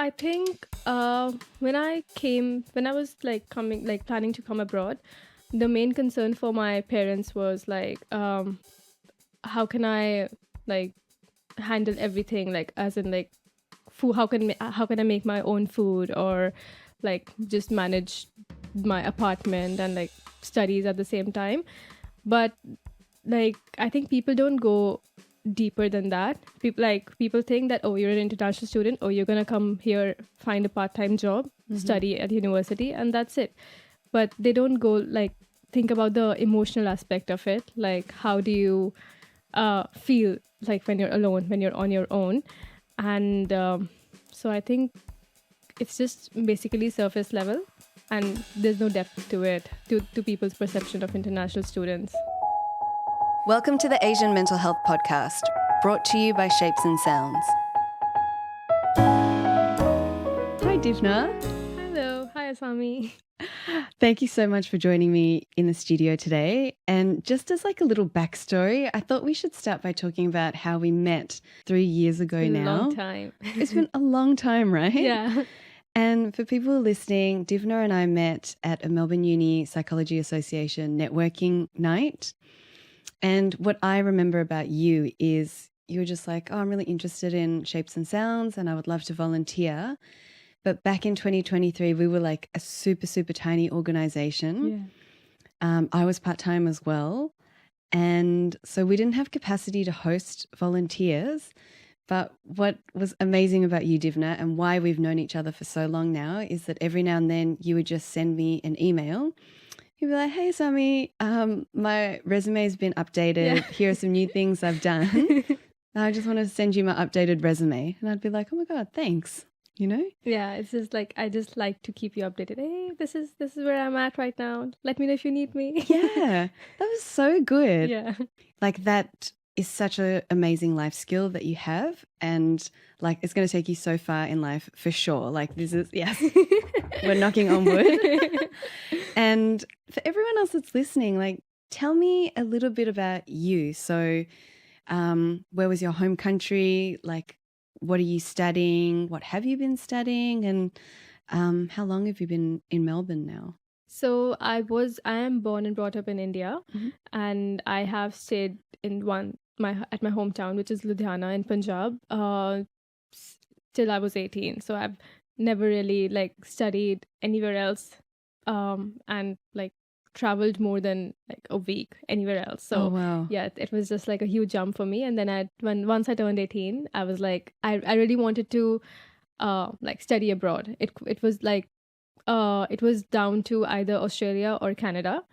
I think when I was planning to come abroad, the main concern for my parents was like, how can I like handle everything, like as in like food, how can I make my own food, or like just manage my apartment and like studies at the same time. But like I think people don't go deeper than that. People think that, oh, you're an international student, or you're gonna come here, find a part-time job, study at university, and that's it. But they don't go like think about the emotional aspect of it, like how do you feel like when you're alone, when you're on your own. And so I think it's just basically surface level, and there's no depth to it, to people's perception of international students. Welcome to the Asian Mental Health Podcast, brought to you by Shapes and Sounds. Hi, Divna. Hello. Hi, Asami. Thank you so much for joining me in the studio today. And just as like a little backstory, I thought we should start by talking about how we met 3 years ago now. Long time. It's been a long time, right? Yeah. And for people listening, Divna and I met at a Melbourne Uni Psychology Association networking night. And what I remember about you is you were just like, oh, I'm really interested in Shapes and Sounds and I would love to volunteer. But back in 2023, we were like a super, super tiny organization. Yeah. I was part-time as well. And so we didn't have capacity to host volunteers. But what was amazing about you, Divna, and why we've known each other for so long now is that every now and then you would just send me an email. You'd be like, hey, Asami, my resume has been updated. Yeah. Here are some new things I've done. I just want to send you my updated resume. And I'd be like, oh, my God, thanks. You know? Yeah, it's just like I just like to keep you updated. Hey, this is where I'm at right now. Let me know if you need me. Yeah, that was so good. Yeah. Like that is such an amazing life skill that you have, and like it's going to take you so far in life for sure. Like this is, yes, we're knocking on wood. And for everyone else that's listening, like tell me a little bit about you. So where was your home country? Like what are you studying? What have you been studying? And how long have you been in Melbourne now? So I am born and brought up in India, and I have stayed in at my hometown, which is Ludhiana in Punjab, till I was 18. So I've never really like studied anywhere else, and like traveled more than like a week anywhere else. So wow. Yeah, it was just like a huge jump for me. And then once I turned 18, I was like, I really wanted to like study abroad. It was like it was down to either Australia or Canada.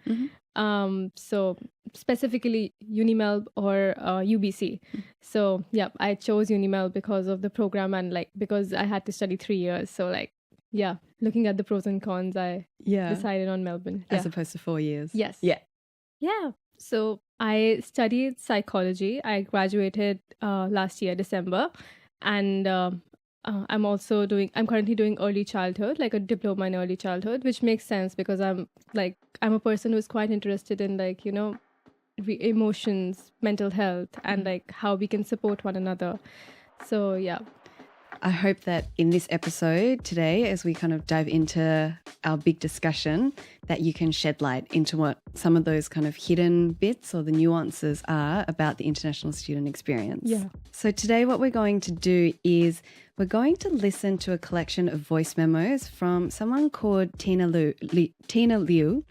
So specifically Unimel or UBC. So yeah, I chose Unimel because of the program and like because I had to study 3 years. So like yeah, looking at the pros and cons, I decided on Melbourne. As opposed to 4 years. Yes. Yeah. Yeah. So I studied psychology. I graduated last year, December. And I'm currently doing early childhood, like a diploma in early childhood, which makes sense because I'm a person who's quite interested in like, you know, emotions, mental health, and like how we can support one another. So yeah. I hope that in this episode today, as we kind of dive into our big discussion, that you can shed light into what some of those kind of hidden bits or the nuances are about the international student experience. Yeah. So today what we're going to do is we're going to listen to a collection of voice memos from someone called Tina Liu.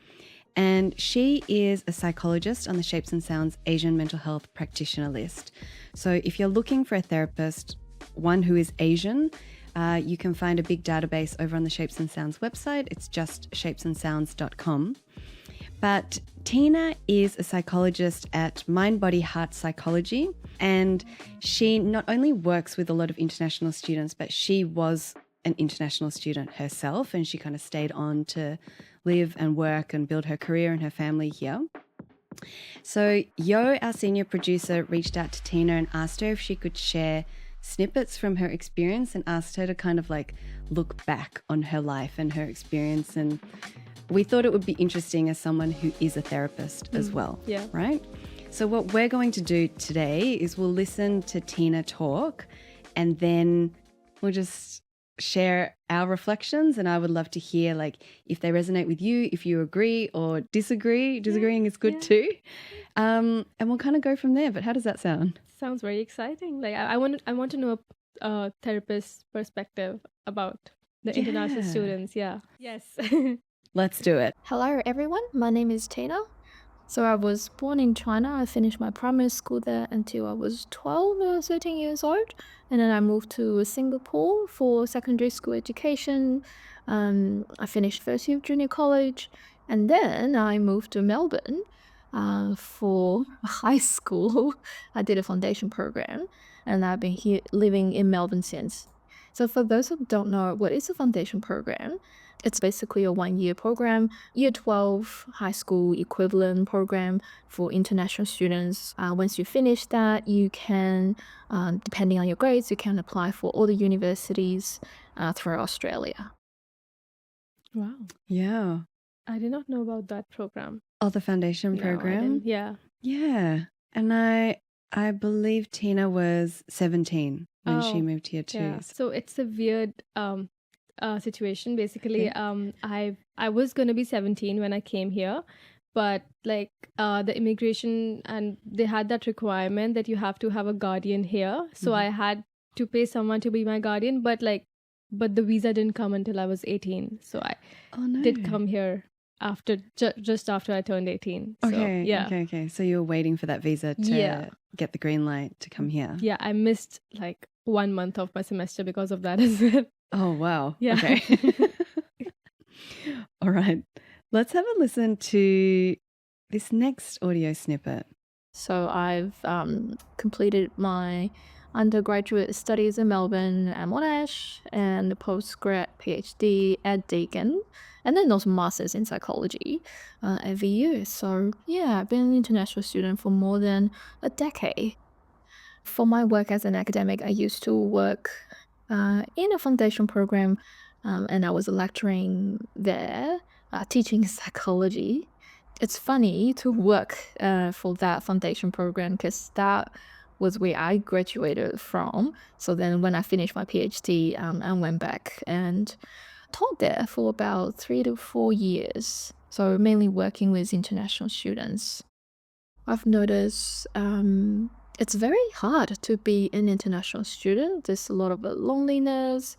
And she is a psychologist on the Shapes and Sounds Asian Mental Health Practitioner list. So if you're looking for a therapist, one who is Asian, you can find a big database over on the Shapes and Sounds website. It's just shapesandsounds.com. But Tina is a psychologist at MindBodyHeart Psychology, and she not only works with a lot of international students, but she was an international student herself, and she kind of stayed on to live and work and build her career and her family here. So Yo, our senior producer, reached out to Tina and asked her if she could share snippets from her experience and asked her to kind of like look back on her life and her experience. And we thought it would be interesting as someone who is a therapist as well. Yeah. Right? So what we're going to do today is we'll listen to Tina talk and then we'll just share our reflections, and I would love to hear like if they resonate with you, if you agree or disagree. Disagreeing is good too. And we'll kind of go from there. But how does that sound? Sounds very exciting. Like I want to know a therapist's perspective about the international students. Yeah. Yes. Let's do it. Hello everyone, my name is Tina. So I was born in China. I finished my primary school there until I was 12 or 13 years old. And then I moved to Singapore for secondary school education. I finished first year of junior college. And then I moved to Melbourne for high school. I did a foundation program and I've been here living in Melbourne since. So for those who don't know what is a foundation program, it's basically a 1-year program, year 12 high school equivalent program for international students. Once you finish that, you can, depending on your grades, you can apply for all the universities throughout Australia. Wow. Yeah. I did not know about that program. Oh, the foundation No, I program? didn't. Yeah. Yeah. And I believe Tina was 17 when she moved here too. Yeah. So it's a weird situation. Basically, I was gonna be 17 when I came here, but like the immigration, and they had that requirement that you have to have a guardian here. So I had to pay someone to be my guardian, but the visa didn't come until I was 18. So I did come here after just after I turned 18. So, Okay. yeah. Okay. So you were waiting for that visa to get the green light to come here. Yeah, I missed like 1 month of my semester because of that as well. Oh, wow. Yeah. Okay. All right. Let's have a listen to this next audio snippet. So I've completed my undergraduate studies in Melbourne at Monash and the postgrad PhD at Deakin, and then also masters in psychology at VU. So yeah, I've been an international student for more than a decade. For my work as an academic, I used to work in a foundation program, and I was lecturing there, teaching psychology. It's funny to work for that foundation program because that was where I graduated from. So then when I finished my PhD, I went back and taught there for about 3 to 4 years. So mainly working with international students. I've noticed it's very hard to be an international student. There's a lot of loneliness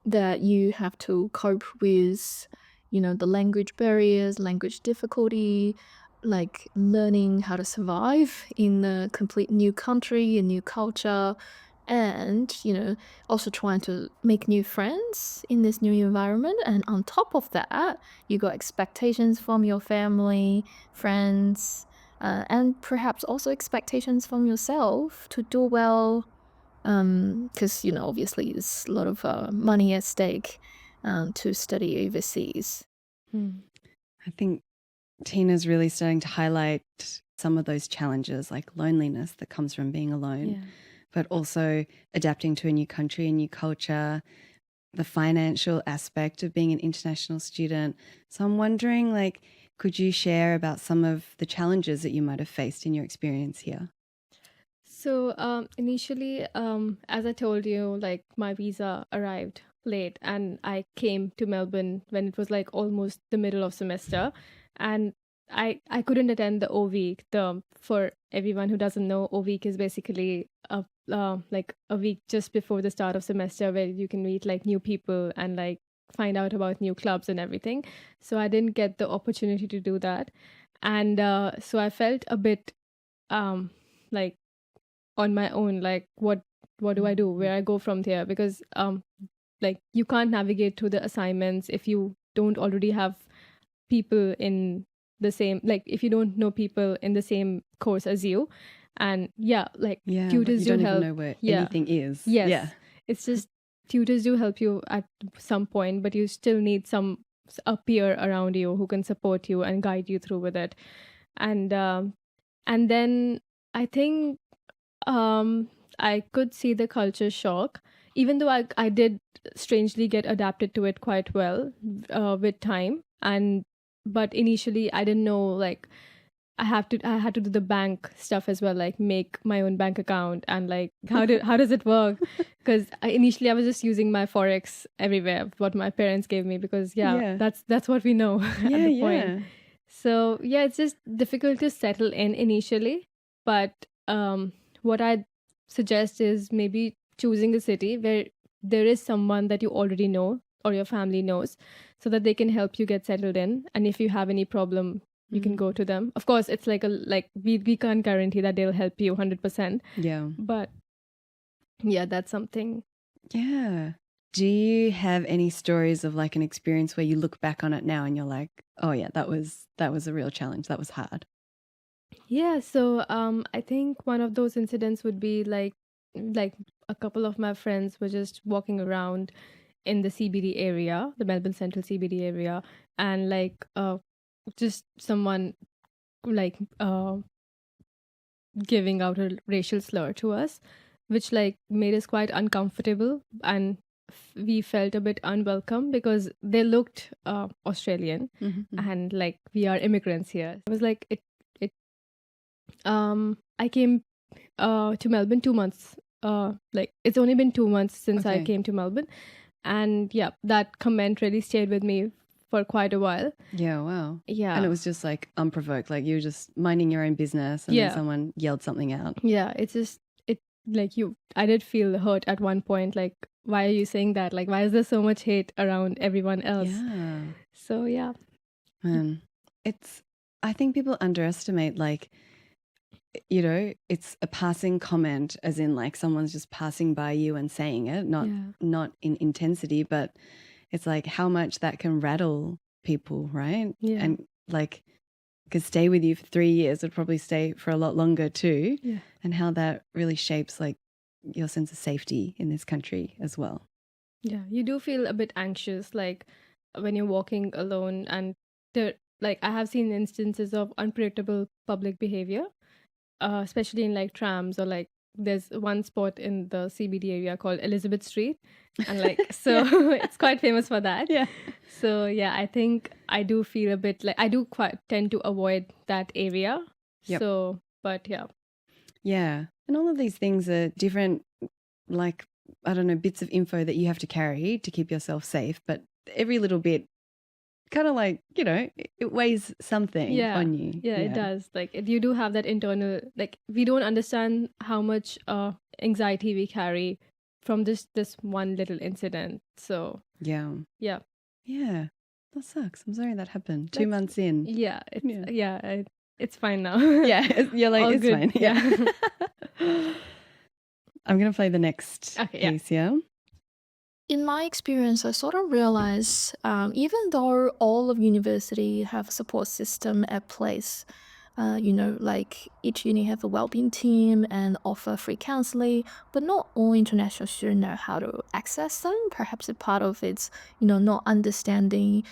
that you have to cope with, the language barriers, language difficulty, like learning how to survive in a complete new country, a new culture, and, also trying to make new friends in this new environment. And on top of that, you got expectations from your family, friends, and perhaps also expectations from yourself to do well, because obviously there's a lot of money at stake to study overseas. I think Tina's really starting to highlight some of those challenges, like loneliness that comes from being alone, but also adapting to a new country, a new culture, the financial aspect of being an international student. So I'm wondering, like, could you share about some of the challenges that you might have faced in your experience here? So initially, as I told you, like my visa arrived late and I came to Melbourne when it was like almost the middle of semester, and I couldn't attend the O week. For everyone who doesn't know, O week is basically like a week just before the start of semester where you can meet like new people and like find out about new clubs and everything. So I didn't get the opportunity to do that, and so I felt a bit like on my own, like what do I do, where I go from there, because like you can't navigate through the assignments if you don't already have people in the same, like if you don't know people in the same course as you. And like tutors you do don't help. even know where anything is. Yes. It's just tutors do help you at some point, but you still need a peer around you who can support you and guide you through with it. And then I think I could see the culture shock, even though I did strangely get adapted to it quite well with time. But initially I didn't know, like I had to do the bank stuff as well, like make my own bank account and like how does it work? Because initially I was just using my forex everywhere, what my parents gave me, because Yeah. that's what we know at Yeah, the point. So yeah, it's just difficult to settle in initially, but what I'd suggest is maybe choosing a city where there is someone that you already know or your family knows, so that they can help you get settled in. And if you have any problem, you can go to them. Of course, it's like we can't guarantee that they'll help you 100%, Yeah. but yeah, that's something. Yeah. Do you have any stories of like an experience where you look back on it now and you're like, oh yeah, that was a real challenge. That was hard. Yeah, so I think one of those incidents would be like a couple of my friends were just walking around in the CBD area, the Melbourne Central CBD area, and like just someone like giving out a racial slur to us, which like made us quite uncomfortable, and we felt a bit unwelcome because they looked Australian, and like we are immigrants here. It was like it I came to Melbourne 2 months. Like it's only been 2 months since I Okay. came to Melbourne, and yeah, that comment really stayed with me for quite a while. Yeah, wow. Yeah, And it was just like unprovoked, like you were just minding your own business and Yeah. then someone yelled something out. yeah. It's just it like you. I did feel hurt at one point. Like, why are you saying that? Like, why is there so much hate around everyone else? Yeah. So yeah, Man, I think people underestimate, like, you know, it's a passing comment, as in like someone's just passing by you and saying it, not in intensity, but it's like how much that can rattle people, right? Yeah. And like could stay with you for 3 years, would probably stay for a lot longer too. Yeah. And how that really shapes like your sense of safety in this country as well. Yeah, you do feel a bit anxious, like when you're walking alone, and like I have seen instances of unpredictable public behavior, especially in like trams, or like there's one spot in the CBD area called Elizabeth Street, and like so it's quite famous for that. Yeah. So yeah, I think I do feel a bit like I do quite tend to avoid that area. Yep. So, but yeah. Yeah. And all of these things are different, like, I don't know, bits of info that you have to carry to keep yourself safe. But every little bit kind of like, you know, it weighs something on you. Yeah, it does. Like you do have that internal, like we don't understand how much anxiety we carry from this one little incident. So Yeah. yeah. Yeah. That sucks. I'm sorry that happened. 2 months in. Yeah. It's fine now. Yeah. You're like, All it's good. fine. Yeah. I'm going to play the next piece, yeah? In my experience, I sort of realized even though all of university have a support system at place, you know, like each uni have a well-being team and offer free counseling, but not all international students know how to access them. Perhaps a part of it's, you know, not understanding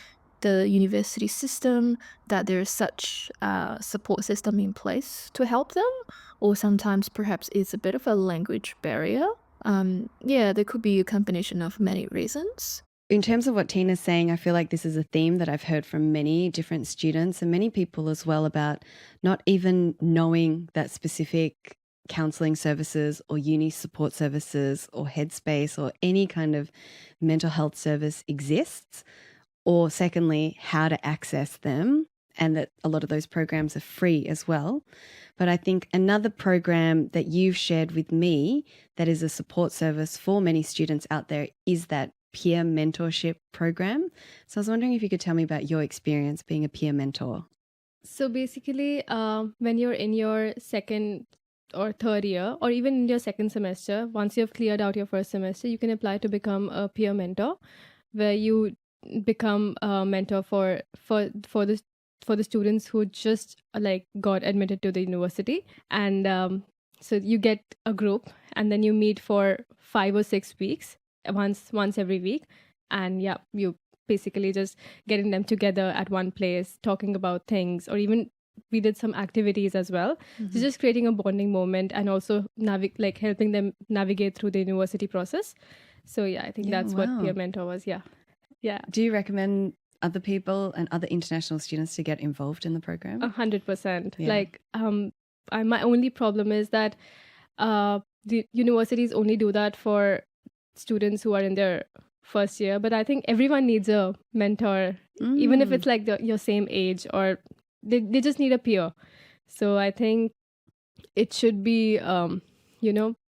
the university system, that there's such a support system in place to help them, or sometimes perhaps it's a bit of a language barrier. Yeah, there could be a combination of many reasons. In terms of what Tina's saying, I feel like this is a theme that I've heard from many different students and many people as well, about not even knowing that specific counselling services or uni support services or headspace or any kind of mental health service exists, or secondly, how to access them, and that a lot of those programs are free as well. But I think another program that you've shared with me that is a support service for many students out there is that peer mentorship program. So I was wondering if you could tell me about your experience being a peer mentor. So basically, when you're in your second or third year, or even in your second semester, once you've cleared out your first semester, you can apply to become a peer mentor, where you become a mentor for the students who just like got admitted to the university. And so you get a group, and then you meet for 5 or 6 weeks, once every week, and yeah, you basically just getting them together at one place, talking about things, or even we did some activities as well. So just creating a bonding moment, and also helping them navigate through the university process. So yeah, I think that's what peer mentor was. Yeah. Do you recommend other people and other international students to get involved in the program? 100%. Yeah. Like, my only problem is that the universities only do that for students who are in their first year. But I think everyone needs a mentor, even if it's like your same age, or they just need a peer. So I think it should be,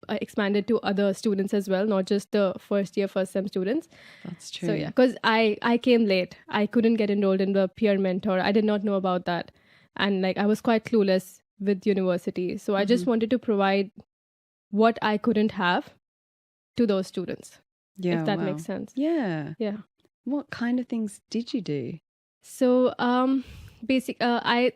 expanded to other students as well, not just the first sem students. That's true. So yeah, because I came late. I couldn't get enrolled in the peer mentor. I did not know about that. And like I was quite clueless with university. So I just wanted to provide what I couldn't have to those students. Yeah, if that wow. makes sense. Yeah. Yeah. What kind of things did you do? So I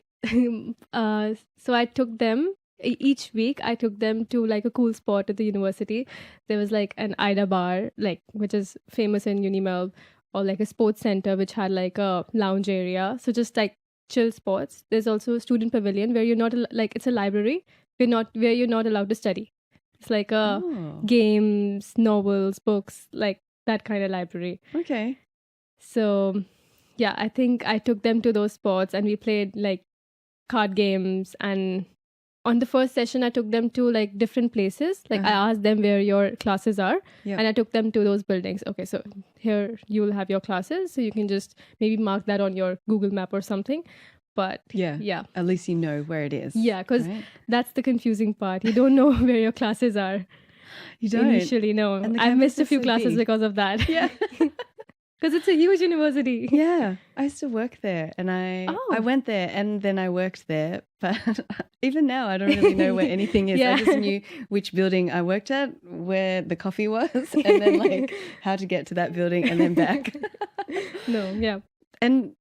took them each week. I took them to like a cool spot at the university. There was like an Ida bar, like which is famous in Unimel, or like a sports center which had like a lounge area. So just like chill spots. There's also a student pavilion where you're not like it's a library. Where you're not allowed to study. It's like a games, novels, books, like that kind of library. Okay. So yeah, I think I took them to those spots and we played like card games. And on the first session, I took them to like different places. Like I asked them where your classes are, and I took them to those buildings. Okay, so here you will have your classes. So you can just maybe mark that on your Google map or something. But yeah. At least you know where it is. Yeah, because that's the confusing part. You don't know where your classes are. You don't. Initially, no. And the I missed campus a is few so classes big. because of that. Yeah. Because it's a huge university. Yeah. I used to work there and I went there and then I worked there. But even now, I don't really know where anything is. Yeah. I just knew which building I worked at, where the coffee was, and then like how to get to that building and then back. No, yeah. And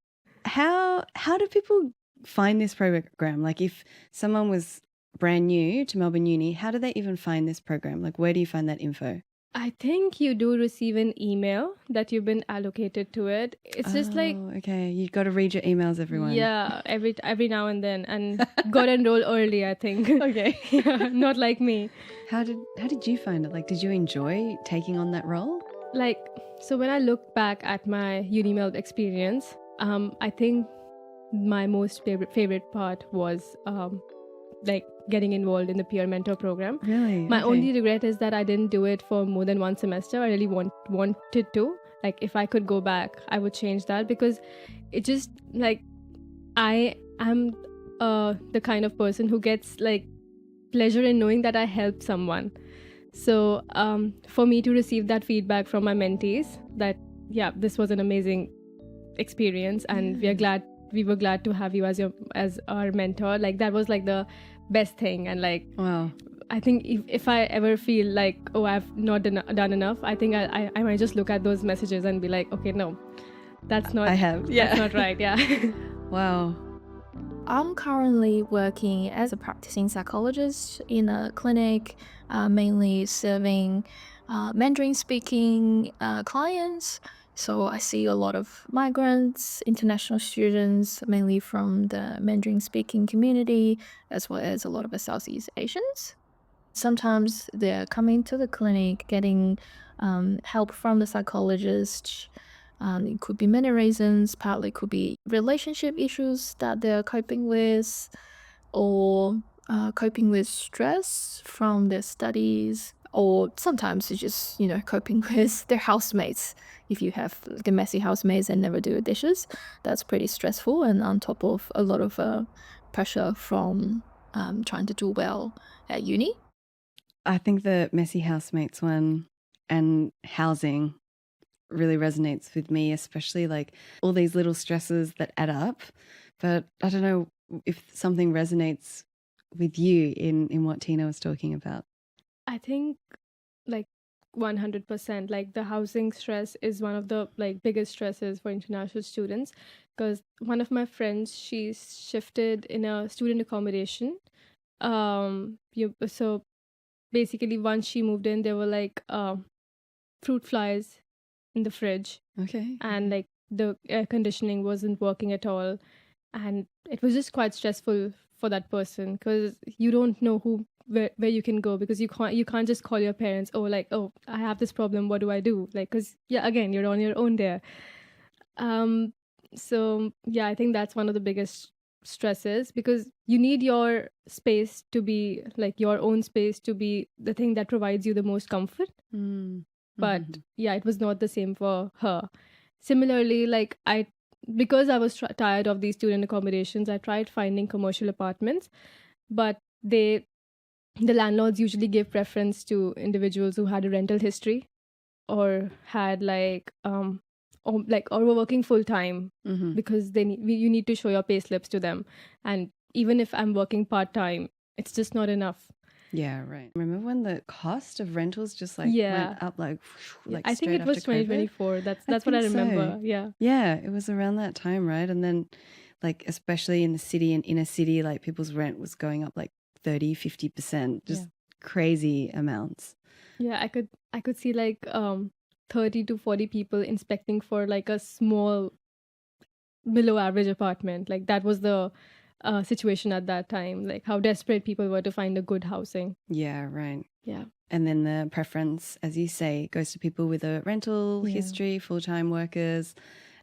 how do people find this program? Like if someone was brand new to Melbourne Uni, how do they even find this program? Like where do you find that info? I think you do receive an email that you've been allocated to it. It's just like, okay, you got to read your emails, everyone. yeah, every now and then, and got enrolled early, I think. Okay. Yeah, not like me. How did you find it? Like, did you enjoy taking on that role? Like, so when I look back at my Unimel experience, I think my most favorite part was like getting involved in the peer mentor program. Really? My Okay. only regret is that I didn't do it for more than one semester. I really wanted to. Like if I could go back, I would change that, because it just like I am the kind of person who gets like pleasure in knowing that I helped someone. So for me to receive that feedback from my mentees that this was an amazing experience and we were glad to have you as our mentor, like that was like the best thing. And like, wow, I think if I ever feel like, oh, I've not done enough, I think I might just look at those messages and be like, okay, no, that's not that's not right. Yeah. Wow. I'm currently working as a practicing psychologist in a clinic, mainly serving Mandarin-speaking clients. So I see a lot of migrants, international students, mainly from the Mandarin-speaking community, as well as a lot of Southeast Asians. Sometimes they're coming to the clinic, getting help from the psychologist. It could be many reasons. Partly could be relationship issues that they're coping with, or coping with stress from their studies, or sometimes it's just, coping with their housemates. If you have the messy housemates and never do dishes, that's pretty stressful, and on top of a lot of pressure from trying to do well at uni. I think the messy housemates one and housing really resonates with me, especially like all these little stresses that add up. But I don't know if something resonates with you in what Tina was talking about. I think like 100%, like the housing stress is one of the like biggest stresses for international students, because one of my friends, she's shifted in a student accommodation. So basically once she moved in, there were like fruit flies in the fridge. Okay. And like the air conditioning wasn't working at all, and it was just quite stressful for that person, because you don't know where you can go, because you can't just call your parents, I have this problem, what do I do? Like, because again, you're on your own there. So yeah, I think that's one of the biggest stresses, because you need your space to be like your own space to be the thing that provides you the most comfort. Mm. But Mhm. yeah, it was not the same for her. Similarly, like because I was tired of these student accommodations, I tried finding commercial apartments, but the landlords usually give preference to individuals who had a rental history, or had or were working full time, Mhm. because you need to show your pay slips to them. And even if I'm working part time, it's just not enough. Yeah, right. Remember when the cost of rentals just like went Yeah. up like Yeah, like I think straight it was after COVID? 2024. That's I what I think so. remember. Yeah. Yeah, it was around that time, right? And then like especially in the city and inner city, like people's rent was going up like 30, 50%, just crazy amounts. Yeah, I could see like 30 to 40 people inspecting for like a small below average apartment. Like that was the situation at that time, like how desperate people were to find a good housing. Yeah, right. Yeah. And then the preference, as you say, goes to people with a rental Yeah. history, full-time workers.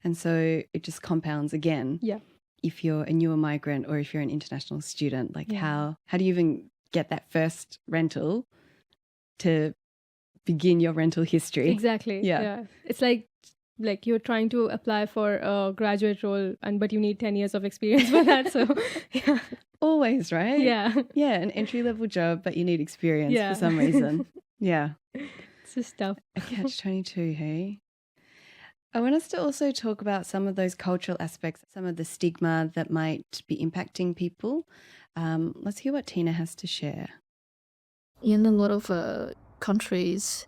And so it just compounds again. Yeah. If you're a newer migrant or if you're an international student, like Yeah. how do you even get that first rental to begin your rental history? Exactly. Yeah. It's like you're trying to apply for a graduate role, but you need 10 years of experience for that. So yeah. Always, right? Yeah. Yeah, an entry-level job, but you need experience Yeah. for some reason. Yeah. It's just tough. A catch-22, hey? I want us to also talk about some of those cultural aspects, some of the stigma that might be impacting people. Let's hear what Tina has to share. In a lot of countries,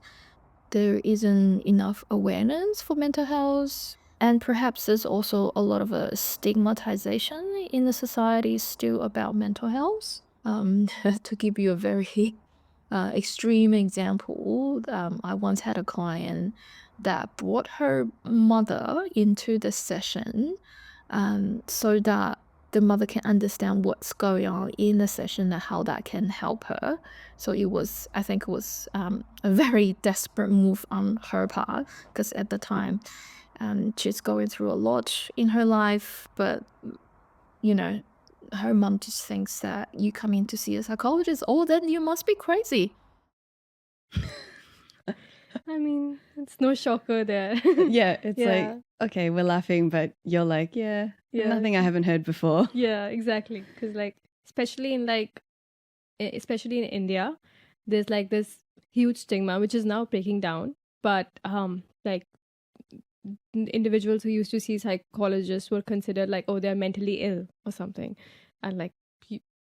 there isn't enough awareness for mental health. And perhaps there's also a lot of stigmatization in the society still about mental health. To give you a very extreme example, I once had a client that brought her mother into the session so that the mother can understand what's going on in the session and how that can help her. So I think it was a very desperate move on her part, because at the time she's going through a lot in her life, but her mom just thinks that you come in to see a psychologist, oh, then you must be crazy. I mean, it's no shocker there. Yeah, it's like, okay, we're laughing, but you're like, nothing I haven't heard before. Yeah, exactly. Because especially in India, there's like this huge stigma which is now breaking down. But like individuals who used to see psychologists were considered like, oh, they're mentally ill or something, and like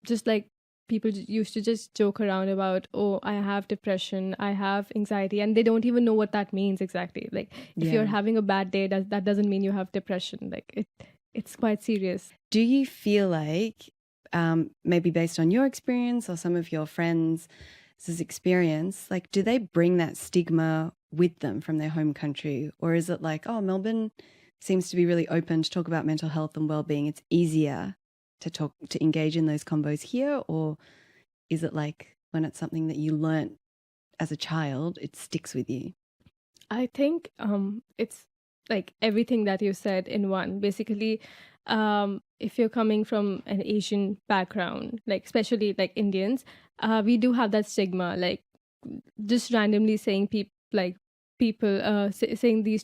just like people used to just joke around about, oh, I have depression, I have anxiety, and they don't even know what that means exactly. Like if you're having a bad day, that doesn't mean you have depression. Like it's quite serious. Do you feel like maybe based on your experience or some of your friends' experience, like do they bring that stigma with them from their home country? Or is it like, oh, Melbourne seems to be really open to talk about mental health and well-being, it's easier to engage in those combos here? Or is it like when it's something that you learnt as a child, it sticks with you? I think it's like everything that you said in one. Basically, if you're coming from an Asian background, like especially like Indians, we do have that stigma, like just randomly saying saying these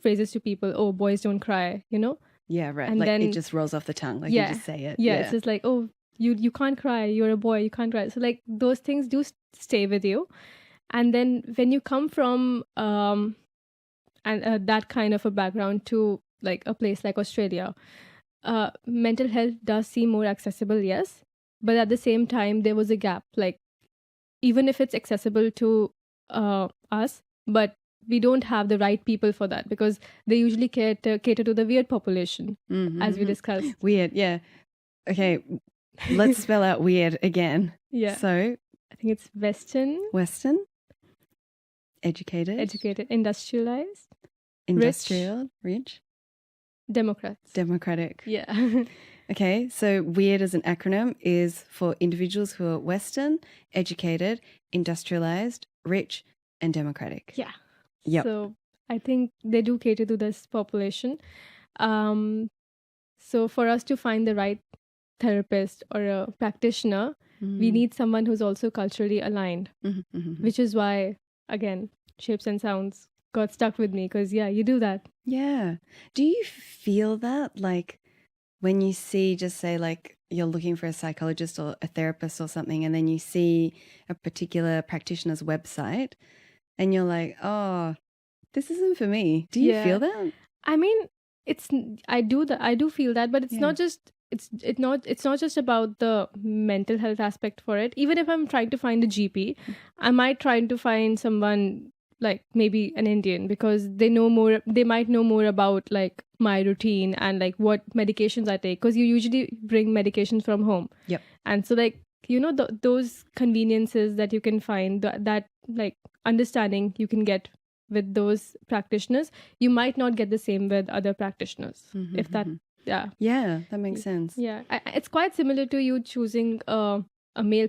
phrases to people. Oh, boys don't cry, you know? Yeah, right. And like then it just rolls off the tongue. Like you just say it. Yeah, it's just like, oh, you can't cry. You're a boy. You can't cry. So like those things do stay with you. And then when you come from that kind of a background to like a place like Australia, mental health does seem more accessible, yes. But at the same time, there was a gap. Like even if it's accessible to us, but we don't have the right people for that, because they usually cater to the weird population, as we discussed. Weird, yeah. Okay, let's spell out weird again. Yeah. So I think it's Western, educated, industrialized, industrial, rich, democratic. Yeah. Okay, so WEIRD as an acronym is for individuals who are Western, educated, industrialized, rich, and democratic. Yeah. Yep. So I think they do cater to this population. So for us to find the right therapist or a practitioner, we need someone who's also culturally aligned, which is why, again, shapes and sounds got stuck with me because, yeah, you do that. Yeah. Do you feel that, like, when you see, just say, like, you're looking for a psychologist or a therapist or something, and then you see a particular practitioner's website and you're like, oh, this isn't for me. Do you feel that? I mean, I do feel that, but it's not just it's not just about the mental health aspect for it. Even if I'm trying to find a GP, I might try to find someone like maybe an Indian, because they might know more about like my routine and like what medications I take, because you usually bring medications from home. Yep. And so, like, you know, those conveniences that you can find, that like understanding you can get with those practitioners, you might not get the same with other practitioners. If that, yeah, that makes sense. Yeah, it's quite similar to you choosing a male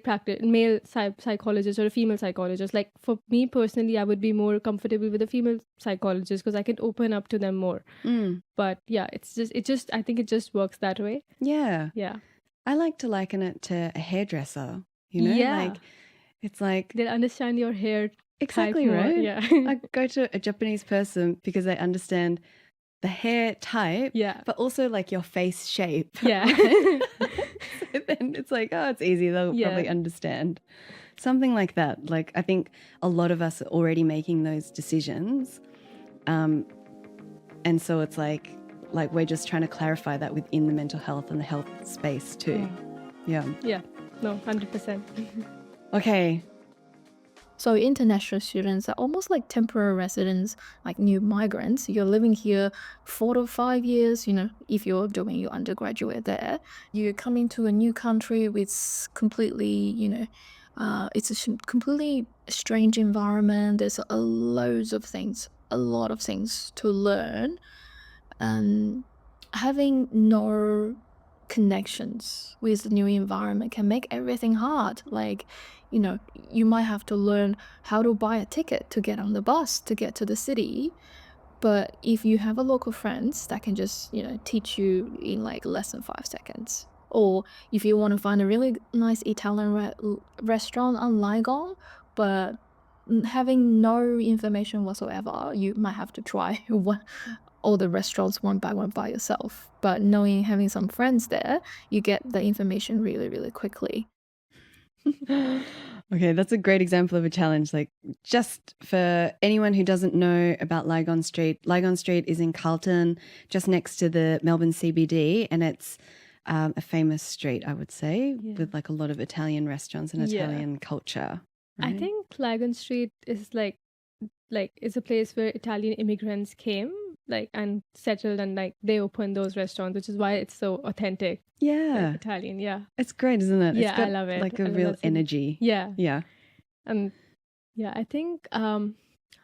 psychologist or a female psychologist. Like for me personally, I would be more comfortable with a female psychologist because I can open up to them more. But yeah, I think it just works that way. Yeah. I like to liken it to a hairdresser, you know? Like, it's like they'll understand your hair. Exactly, right? Yeah. I go to a Japanese person because they understand the hair type, but also like your face shape. Yeah. So then it's like, oh, it's easy. They'll probably understand. Something like that. Like, I think a lot of us are already making those decisions. And so it's like we're just trying to clarify that within the mental health and the health space too. Yeah. No, 100%. Okay. So international students are almost like temporary residents, like new migrants. You're living here 4 to 5 years, you know, if you're doing your undergraduate there. You're coming to a new country with completely, you know, it's a completely strange environment. There's a lot of things to learn. And having no connections with the new environment can make everything hard. Like, you know, you might have to learn how to buy a ticket to get on the bus to get to the city. But if you have a local friends that can just, you know, teach you in like less than 5 seconds. Or if you want to find a really nice Italian restaurant on Ligon, but having no information whatsoever, you might have to try all the restaurants one by yourself. But having some friends there, you get the information really, really quickly. Okay, that's a great example of a challenge. Like, just for anyone who doesn't know about Lygon Street is in Carlton, just next to the Melbourne CBD, and it's a famous street, I would say, with like a lot of Italian restaurants and Italian culture. Right? I think Lygon Street is like it's a place where Italian immigrants came and settled, and like they opened those restaurants, which is why it's so authentic. Like Italian. It's great, isn't it? Yeah, it's got I love it. Like a real energy. And I think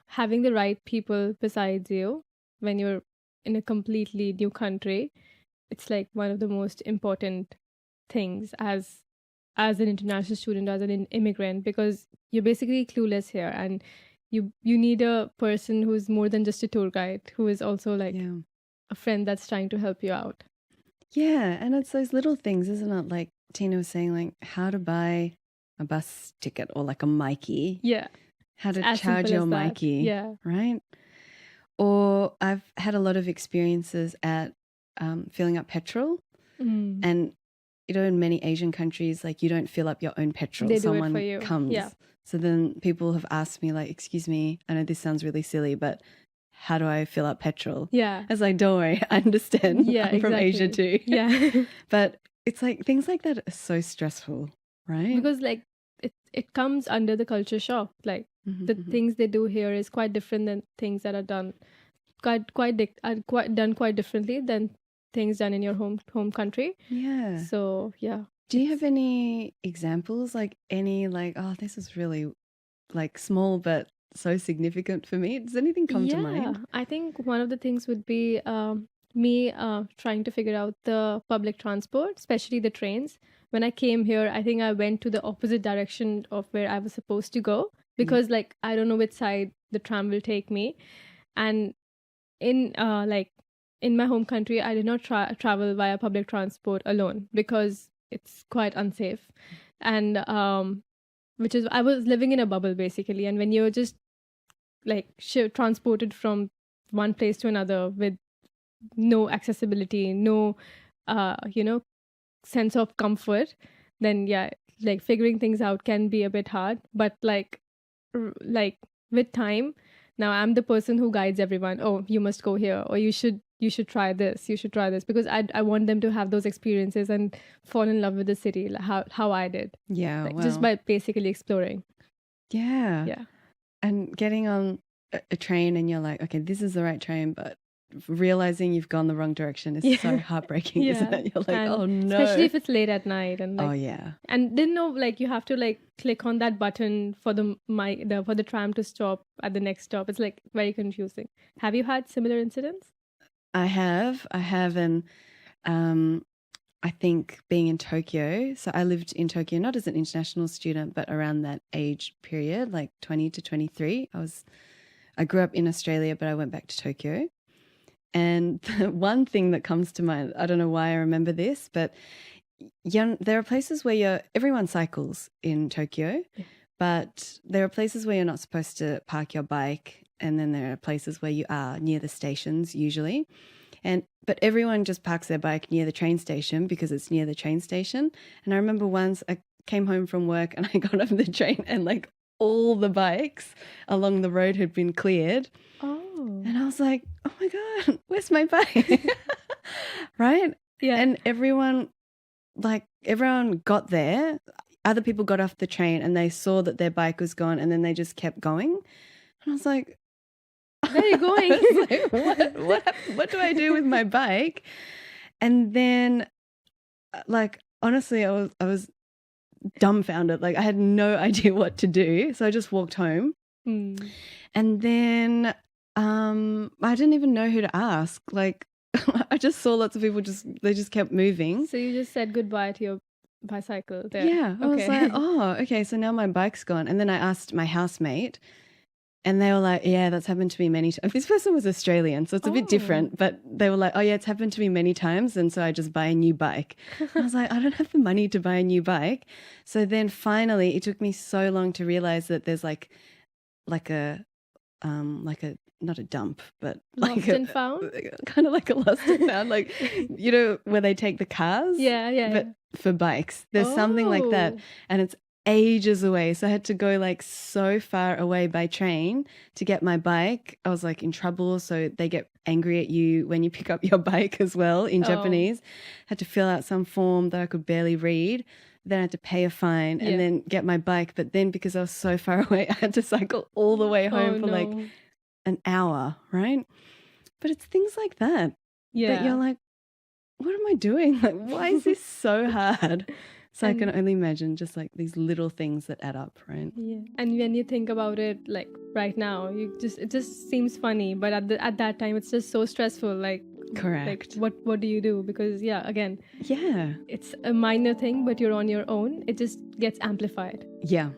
having the right people besides you when you're in a completely new country, it's like one of the most important things as an international student, as an immigrant, because you're basically clueless here, and you need a person who's more than just a tour guide, who is also like a friend that's trying to help you out. Yeah, and it's those little things, isn't it? Like Tina was saying, like how to buy a bus ticket or like a Myki. Yeah. How to charge your Myki. Yeah. Right? Or I've had a lot of experiences at filling up petrol. And, you know, in many Asian countries, like you don't fill up your own petrol. They Someone do it for you. comes. Yeah. So then people have asked me, like, excuse me, I know this sounds really silly, but how do I fill up petrol? Yeah. I was like, don't worry, I understand. Yeah, I'm from Asia too. Yeah. But it's like things like that are so stressful, right? Because like it comes under the culture shock. Like the things they do here is quite different than things that are done quite differently than things done in your home country. Yeah. So yeah. Do you have any examples, like any like, oh, this is really like small but so significant for me? Does anything come to mind? I think one of the things would be me trying to figure out the public transport, especially the trains. When I came here, I think I went to the opposite direction of where I was supposed to go because like I don't know which side the tram will take me. And in in my home country, I did not travel via public transport alone because it's quite unsafe. And which is, I was living in a bubble basically. And when you're just like transported from one place to another with no accessibility, no, sense of comfort, then yeah, like figuring things out can be a bit hard. But like with time, now I'm the person who guides everyone. Oh, you must go here, or you should try this, you should try this, because I want them to have those experiences and fall in love with the city, like how I did, Yeah, like well, just by basically exploring. yeah. Yeah. And getting on a train and you're like, okay, this is the right train, but realizing you've gone the wrong direction is so heartbreaking, isn't Yeah. it? You're like, And oh no. especially if it's late at night and Oh yeah. and didn't know, like, you have to like click on that button for for the tram to stop at the next stop. It's like very confusing. Have you had similar incidents? I have, and I think being in Tokyo, so I lived in Tokyo not as an international student, but around that age period, like 20 to 23. I grew up in Australia, but I went back to Tokyo. And the one thing that comes to mind, I don't know why I remember this, but there are places where everyone cycles in Tokyo, but there are places where you're not supposed to park your bike, and then there are places where you are near the stations usually. But everyone just parks their bike near the train station because it's near the train station. And I remember once I came home from work and I got off the train and like all the bikes along the road had been cleared. Oh. And I was like, oh my God, where's my bike? Right? Yeah. And everyone got there. Other people got off the train and they saw that their bike was gone, and then they just kept going. And I was like, where are you going? I was like, what do I do with my bike? And then, like, honestly, I was dumbfounded. Like, I had no idea what to do. So I just walked home. Mm. And then I didn't even know who to ask. Like, I just saw lots of people they just kept moving. So you just said goodbye to your bicycle there. Yeah. I was like, oh, okay. So now my bike's gone. And then I asked my housemate, and they were like, yeah, that's happened to me many times. This person was Australian, so it's a bit different. But they were like, oh, yeah, it's happened to me many times. And so I just buy a new bike. I was like, I don't have the money to buy a new bike. So then finally, it took me so long to realize that there's like a not a dump, but like lost and found? kind of like a lost and found, like, you know, where they take the cars. Yeah. But for bikes, there's something like that. And it's ages away, so I had to go like so far away by train to get my bike. I was like in trouble, so they get angry at you when you pick up your bike as well in Japanese. Had to fill out some form that I could barely read, then I had to pay a fine and then get my bike. But then because I was so far away, I had to cycle all the way home for like an hour, right? But it's things like that that you're like, what am I doing? Like, why is this so hard? So I can only imagine just like these little things that add up, right? Yeah. And when you think about it, like right now, it just seems funny, but at that time, it's just so stressful. Like, correct. Like, what do you do? Because again, it's a minor thing, but you're on your own. It just gets amplified. Yeah.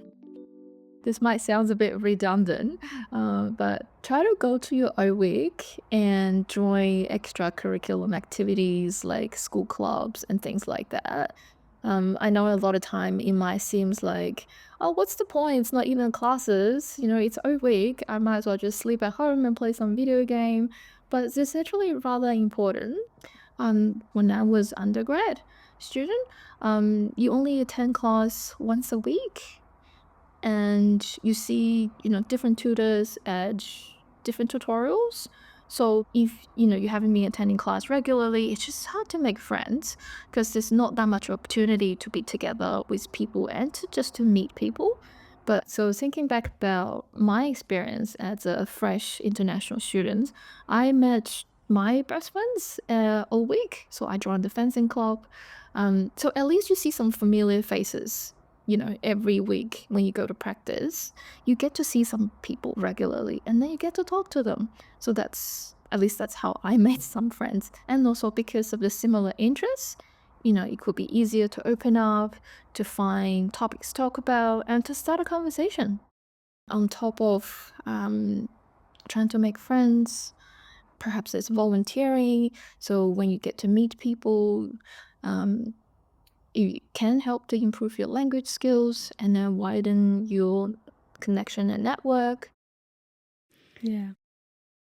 This might sound a bit redundant, but try to go to your own week and join extracurricular activities like school clubs and things like that. I know a lot of time it might seems like, oh, what's the point? It's not even classes. You know, it's a week. I might as well just sleep at home and play some video game. But it's actually rather important. When I was undergrad student, you only attend class once a week, and you see, different tutors at different tutorials. So if, you haven't been attending class regularly, it's just hard to make friends because there's not that much opportunity to be together with people and to meet people. But so thinking back about my experience as a fresh international student, I met my best friends all week. So I joined the fencing club. So at least you see some familiar faces. Every week when you go to practice, you get to see some people regularly and then you get to talk to them. So at least that's how I made some friends. And also because of the similar interests, it could be easier to open up, to find topics to talk about, and to start a conversation. On top of trying to make friends, perhaps it's volunteering. So when you get to meet people, it can help to improve your language skills and then widen your connection and network. Yeah.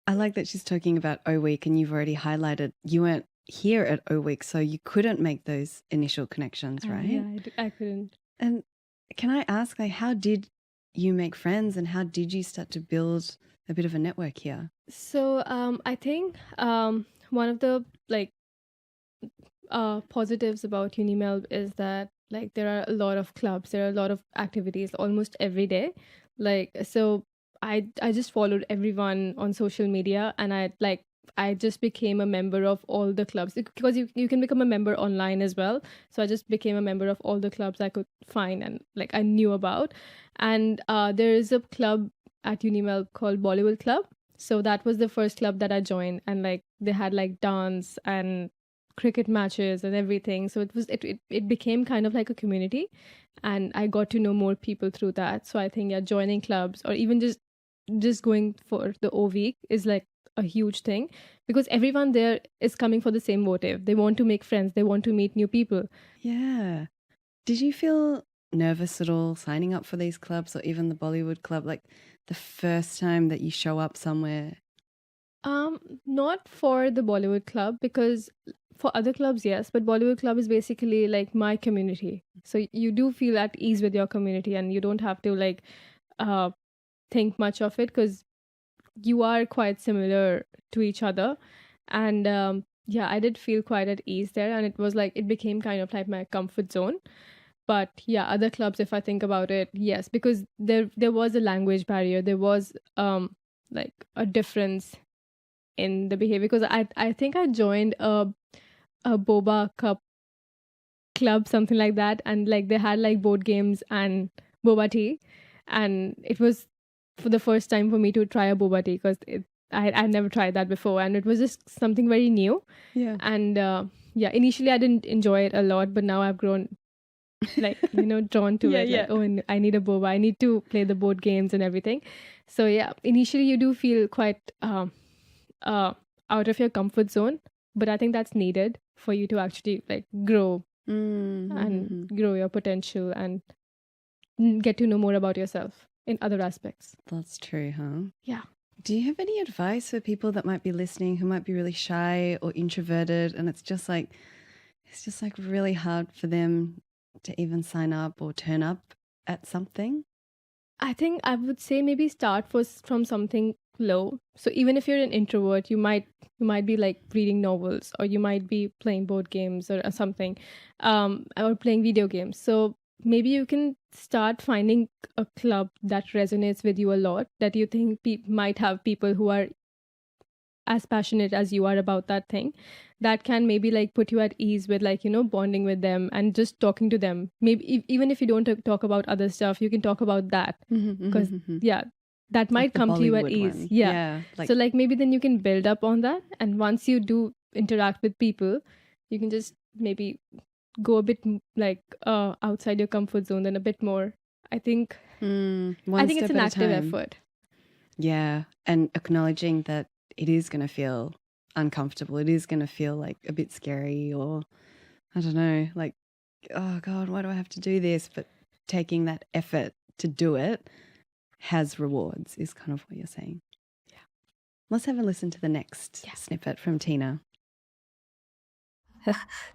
I like that she's talking about O Week, and you've already highlighted you weren't here at O Week, so you couldn't make those initial connections, right? Yeah, I couldn't. And can I ask, like, how did you make friends and how did you start to build a bit of a network here? So I think one of the positives about UniMelb is that like there are a lot of clubs, there are a lot of activities almost every day. Like so I just followed everyone on social media, and I just became a member of all the clubs because you can become a member online as well. So I just became a member of all the clubs I could find and like I knew about. And there is a club at UniMelb called Bollywood Club. So that was the first club that I joined, and like they had like dance and cricket matches and everything. So it became kind of like a community, and I got to know more people through that. So I think yeah, joining clubs or even just going for the O Week is like a huge thing because everyone there is coming for the same motive. They want to make friends, they want to meet new people. Yeah. Did you feel nervous at all signing up for these clubs or even the Bollywood Club, like the first time that you show up somewhere? Not for the Bollywood Club, because for other clubs, yes, but Bollywood Club is basically like my community. So you do feel at ease with your community, and you don't have to like uh think much of it because you are quite similar to each other. And yeah, I did feel quite at ease there, and it was like it became kind of like my comfort zone. But yeah, other clubs, if I think about it, yes, because there was a language barrier, there was like a difference in the behavior, because I think I joined a boba cup club, something like that, and like they had like board games and boba tea, and it was for the first time for me to try a boba tea because I never tried that before, and it was just something very new. Yeah. And yeah, initially I didn't enjoy it a lot, but now I've grown like drawn to Yeah, it, yeah. like, oh, and I need a boba, I need to play the board games and everything. So yeah, initially you do feel quite out of your comfort zone, but I think that's needed for you to actually like grow and grow your potential and get to know more about yourself in other aspects. That's true, huh? Yeah. Do you have any advice for people that might be listening who might be really shy or introverted, and it's just like really hard for them to even sign up or turn up at something? I think I would say maybe start from something low. So even if you're an introvert, you might be like reading novels, or you might be playing board games or something, or playing video games. So maybe you can start finding a club that resonates with you a lot, that you think might have people who are as passionate as you are about that thing, that can maybe like put you at ease with like bonding with them and just talking to them. Maybe even if you don't talk about other stuff, you can talk about that, because yeah, that might Like the come to you at Bollywood ease. one. Yeah. Like, So like maybe then you can build up on that, and once you do interact with people, you can just maybe go a bit like outside your comfort zone and a bit more. I think one I think it's step an at a active time. effort. Yeah, and acknowledging that it is going to feel uncomfortable. It is going to feel like a bit scary, or I don't know, like, oh God, why do I have to do this? But taking that effort to do it has rewards, is kind of what you're saying. Yeah. Let's have a listen to the next snippet from Tina.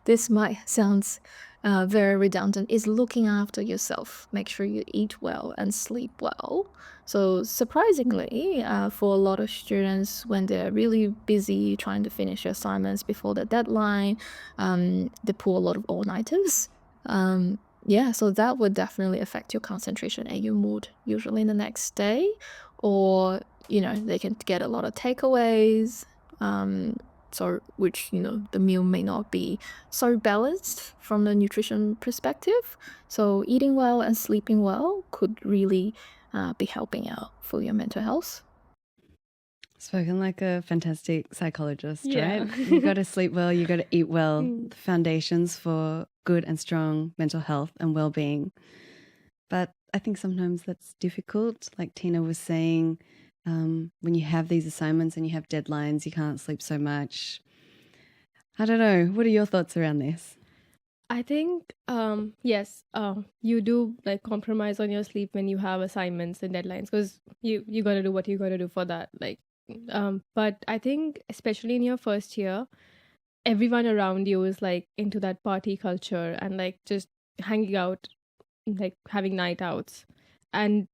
This might sound very redundant, is looking after yourself. Make sure you eat well and sleep well. So surprisingly, for a lot of students, when they're really busy trying to finish their assignments before the deadline, they pull a lot of all-nighters. Yeah, so that would definitely affect your concentration and your mood usually in the next day. Or, they can get a lot of takeaways. So which the meal may not be so balanced from the nutrition perspective. So eating well and sleeping well could really be helping out for your mental health. Spoken like a fantastic psychologist, Yeah. right? You got to sleep well, you got to eat well, the foundations for good and strong mental health and well-being. But I think sometimes that's difficult. Like Tina was saying, when you have these assignments and you have deadlines, you can't sleep so much. I don't know. What are your thoughts around this? I think yes, you do like compromise on your sleep when you have assignments and deadlines, because you got to do what you got to do for that. Like, but I think especially in your first year, everyone around you is like into that party culture and like just hanging out, like having night outs, and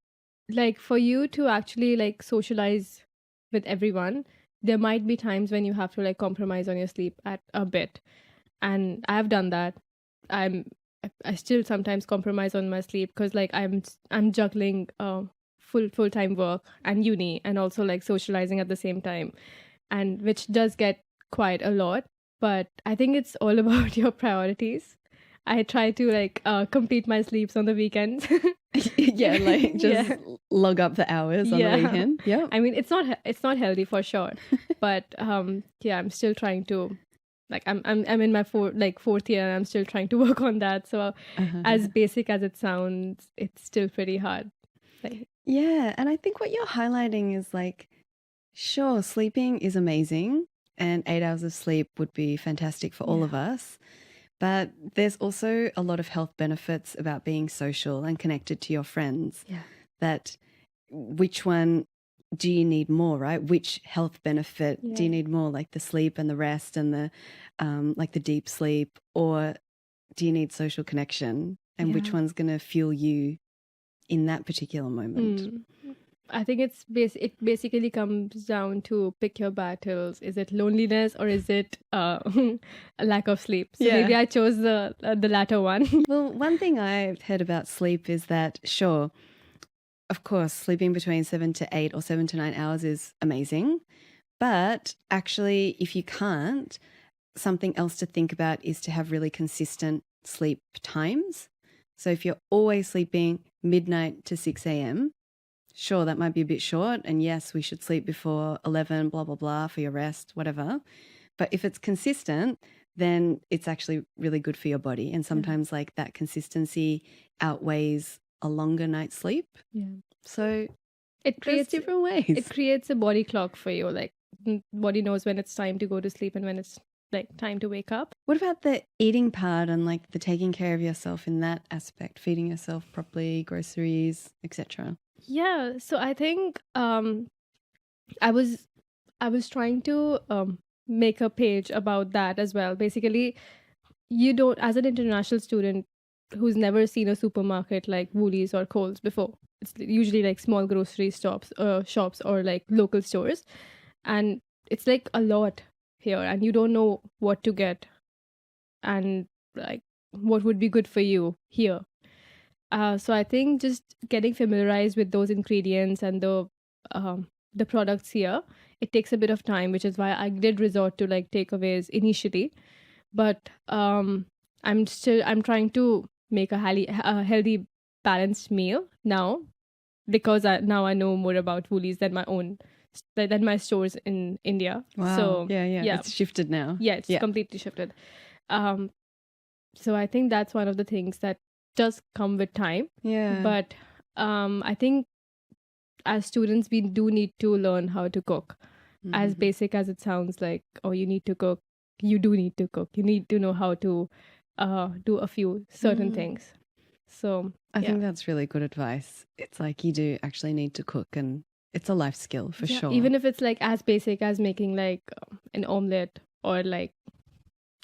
like for you to actually like socialize with everyone, there might be times when you have to like compromise on your sleep at a bit, and I've done that. I still sometimes compromise on my sleep because like I'm juggling full-time work and uni and also like socializing at the same time, and which does get quite a lot. But I think it's all about your priorities. I try to like complete my sleeps on the weekends. Yeah, like just Yeah. log up the hours on the Yeah. weekend. Yeah. I mean, it's not healthy for sure, but yeah, I'm still trying to, like, I'm in my fourth year and I'm still trying to work on that. So as basic as it sounds, it's still pretty hard. Like, Yeah, and I think what you're highlighting is like, sure, sleeping is amazing, and 8 hours of sleep would be fantastic for all of us. But there's also a lot of health benefits about being social and connected to your friends. Yeah. That which one do you need more, right? Which health benefit do you Yeah. need more, like the sleep and the rest and the like the deep sleep, or do you need social connection? And which Yeah. one's going to fuel you in that particular moment? I think it basically comes down to pick your battles. Is it loneliness or is it a lack of sleep? So maybe Yeah. I chose the latter one. Well, one thing I've heard about sleep is that, sure, of course, sleeping between 7 to 8 or 7 to 9 hours is amazing. But actually, if you can't, something else to think about is to have really consistent sleep times. So if you're always sleeping midnight to 6 a.m., sure, that might be a bit short. And yes, we should sleep before 11, blah, blah, blah, for your rest, whatever. But if it's consistent, then it's actually really good for your body. And sometimes like that consistency outweighs a longer night's sleep. Yeah. So It there's creates different ways. it creates a body clock for you. Like, body knows when it's time to go to sleep and when it's like time to wake up. What about the eating part and like the taking care of yourself in that aspect, feeding yourself properly, groceries, etc.? Yeah, so I think I was trying to make a page about that as well. Basically, you don't, as an international student who's never seen a supermarket like Woolies or Coles before, it's usually like small grocery shops or like local stores, and it's like a lot here, and you don't know what to get and like what would be good for you here. So I think just getting familiarized with those ingredients and the products here, it takes a bit of time, which is why I did resort to like takeaways initially. But I'm trying to make a healthy, balanced meal now, because now I know more about Woolies than my stores in India. Wow. So yeah. It's shifted now. yeah, it's completely shifted. So I think that's one of the things that does come with time. Yeah. But I think as students, we do need to learn how to cook. As basic as it sounds, like, oh, you need to cook. You do need to cook. You need to know how to do a few certain things. So I think that's really good advice. It's like you do actually need to cook, and it's a life skill for sure. Even if it's like as basic as making like an omelette or like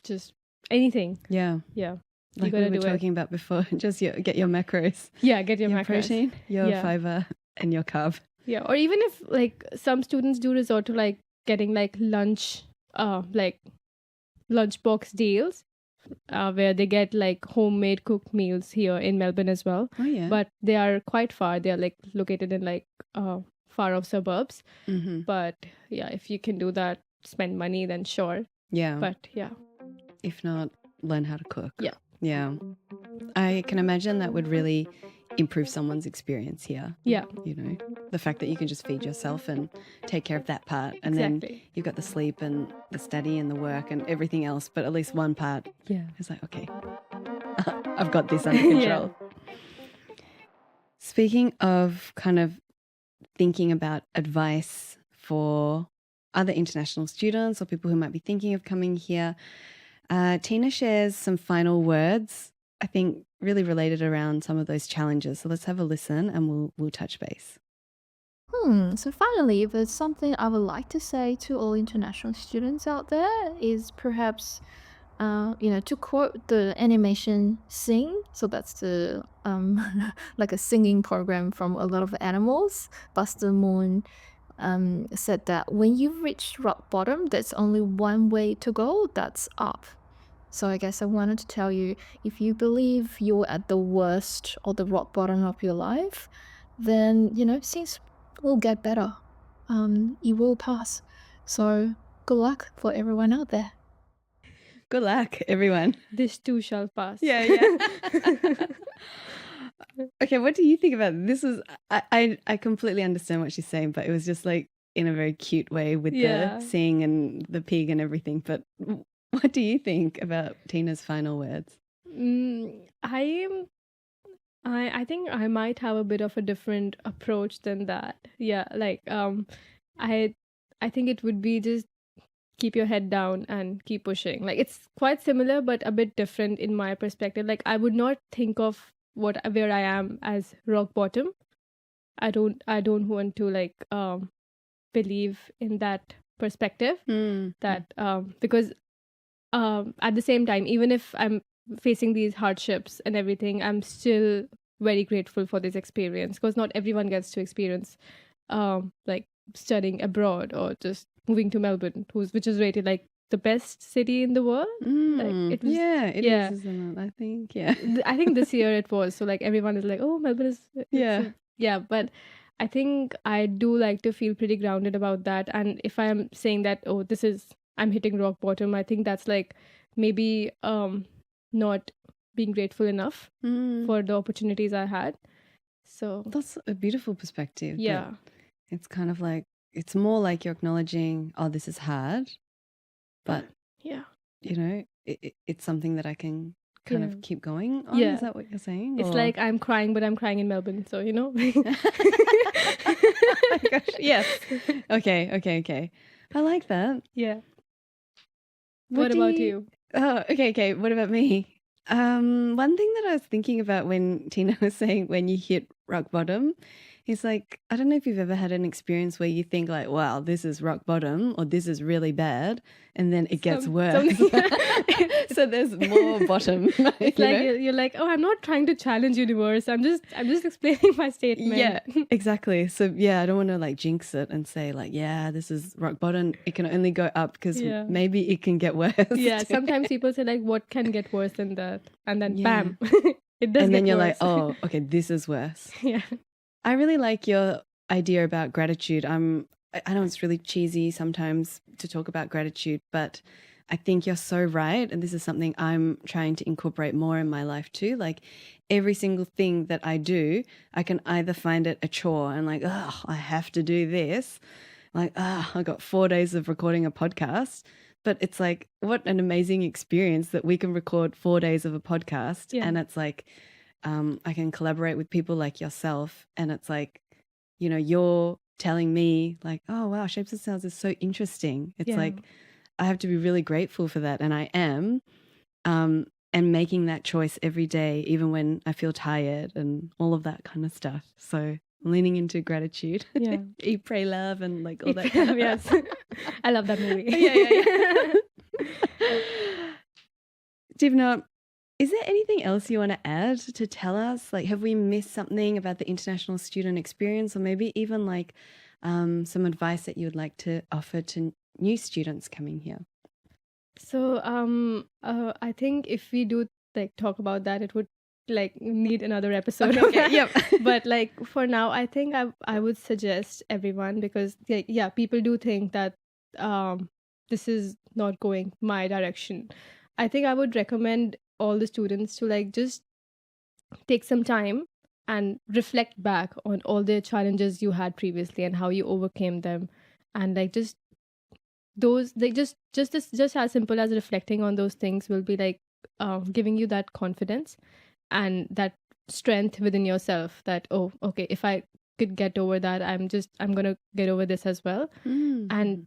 just anything. Yeah. Yeah. Like we were talking about before, just get your macros. Yeah, get your macros. Protein, your fiber, and your carb. Yeah, or even if like some students do resort to like getting like lunchbox deals, where they get like homemade cooked meals here in Melbourne as well. Oh yeah. But they are quite far. They are like located in like far off suburbs. But yeah, if you can do that, spend money, then sure. Yeah. But yeah. If not, learn how to cook. Yeah. Yeah. I can imagine that would really improve someone's experience here. Yeah. You know, the fact that you can just feed yourself and take care of that part. And then you've got the sleep and the study and the work and everything else. But at least one part is like, okay, I've got this under control. Speaking of kind of thinking about advice for other international students or people who might be thinking of coming here, Tina shares some final words, I think really related around some of those challenges. So let's have a listen and we'll touch base. So finally, if there's something I would like to say to all international students out there is perhaps, to quote the animation Sing. So that's the like a singing program from a lot of animals. Buster Moon said that when you reach rock bottom, there's only one way to go. That's up. So I guess I wanted to tell you, if you believe you're at the worst or the rock bottom of your life, then things will get better. It will pass. So good luck for everyone out there. Good luck, everyone. This too shall pass. Yeah. Okay, what do you think about this? I completely understand what she's saying, but it was just like in a very cute way with the sing and the pig and everything. But what do you think about Tina's final words? I think I might have a bit of a different approach than that. Yeah, like I think it would be just keep your head down and keep pushing. Like it's quite similar but a bit different in my perspective. Like I would not think of where I am as rock bottom. I don't want to like believe in that perspective. That because at the same time, even if I'm facing these hardships and everything, I'm still very grateful for this experience, because not everyone gets to experience like studying abroad or just moving to Melbourne, which is rated like the best city in the world. Like it is, isn't it? I think, I think this year it was. So like everyone is like, oh, Melbourne is but I think I do like to feel pretty grounded about that. And if I'm saying that, oh, I'm hitting rock bottom, I think that's like maybe not being grateful enough for the opportunities I had. So that's a beautiful perspective. Yeah. It's kind of like, it's more like you're acknowledging, oh, this is hard, but it's something that I can kind of keep going on. Is that what you're saying? It's like I'm crying, but I'm crying in Melbourne. So, Oh my gosh. Yes. Okay. I like that. Yeah. What about you? Oh, okay. What about me? One thing that I was thinking about when Tina was saying when you hit rock bottom is like, I don't know if you've ever had an experience where you think like, wow, this is rock bottom or this is really bad, and then it gets worse. So there's more bottom. It's like you're like, oh, I'm not trying to challenge universe. I'm just explaining my statement. Yeah, exactly. So I don't want to like jinx it and say like, yeah, this is rock bottom. It can only go up because maybe it can get worse. Yeah, sometimes people say like, what can get worse than that? And then bam, it does. And then you're worse. like, oh, okay, this is worse. Yeah. I really like your idea about gratitude. I know it's really cheesy sometimes to talk about gratitude, but I think you're so right. And this is something I'm trying to incorporate more in my life too. Like every single thing that I do, I can either find it a chore and like, oh, I have to do this. Like, I got 4 days of recording a podcast. But it's like, what an amazing experience that we can record 4 days of a podcast. Yeah. And it's like, I can collaborate with people like yourself, and it's like, you're telling me like, oh wow, Shapes and Sounds is so interesting. It's like I have to be really grateful for that, and I am, and making that choice every day, even when I feel tired and all of that kind of stuff. So leaning into gratitude, Eat, Pray, Love, and like all that kind of yes. I love that movie. Yeah. Divnoor, is there anything else you want to add to tell us? Like, have we missed something about the international student experience, or maybe even like some advice that you would like to offer to new students coming here? So I think if we do like talk about that, it would like need another episode. Okay. Yep. But like for now, I think I would suggest everyone, because people do think that this is not going my direction. I think I would recommend all the students to like just take some time and reflect back on all the challenges you had previously and how you overcame them, and like just as simple as reflecting on those things will be like giving you that confidence and that strength within yourself that, oh, okay, if I could get over that. I'm gonna get over this as well. Mm. And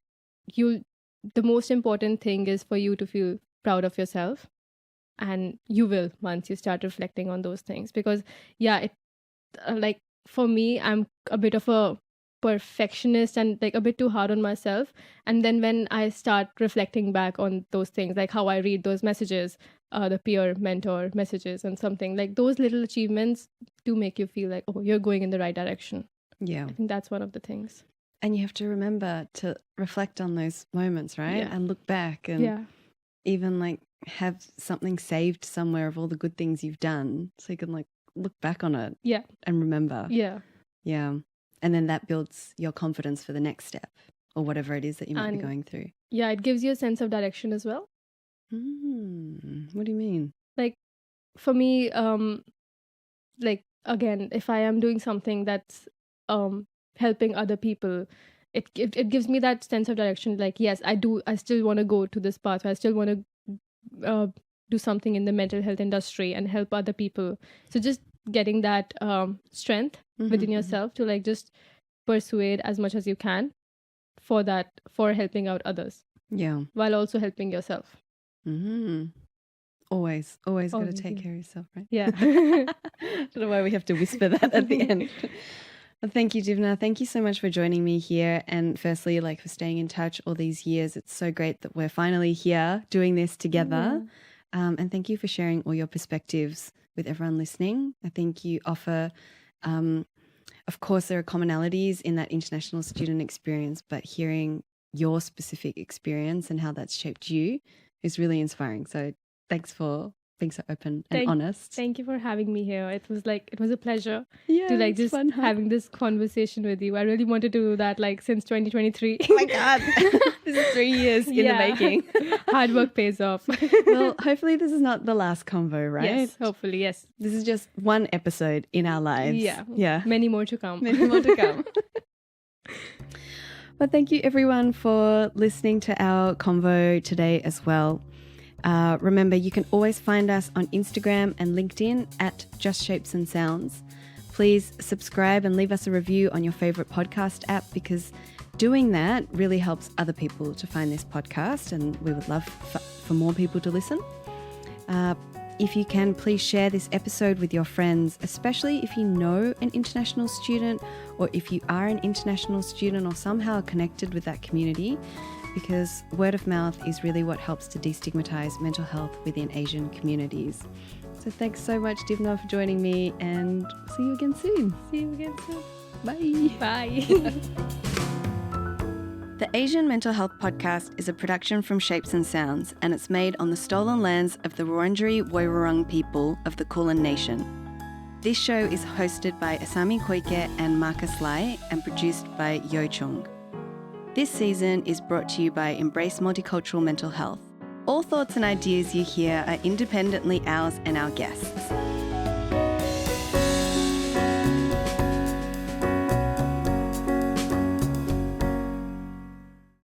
the most important thing is for you to feel proud of yourself, and you will once you start reflecting on those things. Because it like for me, I'm a bit of a perfectionist and like a bit too hard on myself. And then when I start reflecting back on those things, like how I read those messages, the peer mentor messages and something, like those little achievements do make you feel like, oh, you're going in the right direction. Yeah. I think that's one of the things. And you have to remember to reflect on those moments, right? Yeah. And look back and even like have something saved somewhere of all the good things you've done, so you can like look back on it and remember. Yeah. And then that builds your confidence for the next step or whatever it is that you might be going through. Yeah, it gives you a sense of direction as well. What do you mean? Like for me, like again, if I am doing something that's helping other people, it gives me that sense of direction. Like, yes, I still want to go to this path. I still want to do something in the mental health industry and help other people. So just getting that strength within yourself to like just persuade as much as you can for helping out others. Yeah. While also helping yourself. Always got to take care of yourself, right? Yeah. I don't know why we have to whisper that at the end. Well, thank you, Divna. Thank you so much for joining me here. And firstly, like for staying in touch all these years. It's so great that we're finally here doing this together. And thank you for sharing all your perspectives with everyone listening. I think you offer, of course, there are commonalities in that international student experience, but hearing your specific experience and how that's shaped you is really inspiring. So thanks for being so open and honest. Thank you for having me here. It was a pleasure to like just having this conversation with you. I really wanted to do that like since 2023. Oh my God. This is 3 years in the making. Hard work pays off. Well, hopefully this is not the last convo, right? Yes, hopefully, yes. This is just one episode in our lives. Yeah. Many more to come. Well, thank you everyone for listening to our convo today as well. Remember, you can always find us on Instagram and LinkedIn at Just Shapes and Sounds. Please subscribe and leave us a review on your favorite podcast app, because doing that really helps other people to find this podcast, and we would love for more people to listen. If you can, please share this episode with your friends, especially if you know an international student or if you are an international student or somehow connected with that community, because word of mouth is really what helps to destigmatize mental health within Asian communities. So thanks so much, Divnoor, for joining me, and see you again soon. Bye. Bye. The Asian Mental Health Podcast is a production from Shapes and Sounds, and it's made on the stolen lands of the Wurundjeri Woiwurrung people of the Kulin Nation. This show is hosted by Asami Koike and Marcus Lai and produced by Yo Chung. This season is brought to you by Embrace Multicultural Mental Health. All thoughts and ideas you hear are independently ours and our guests.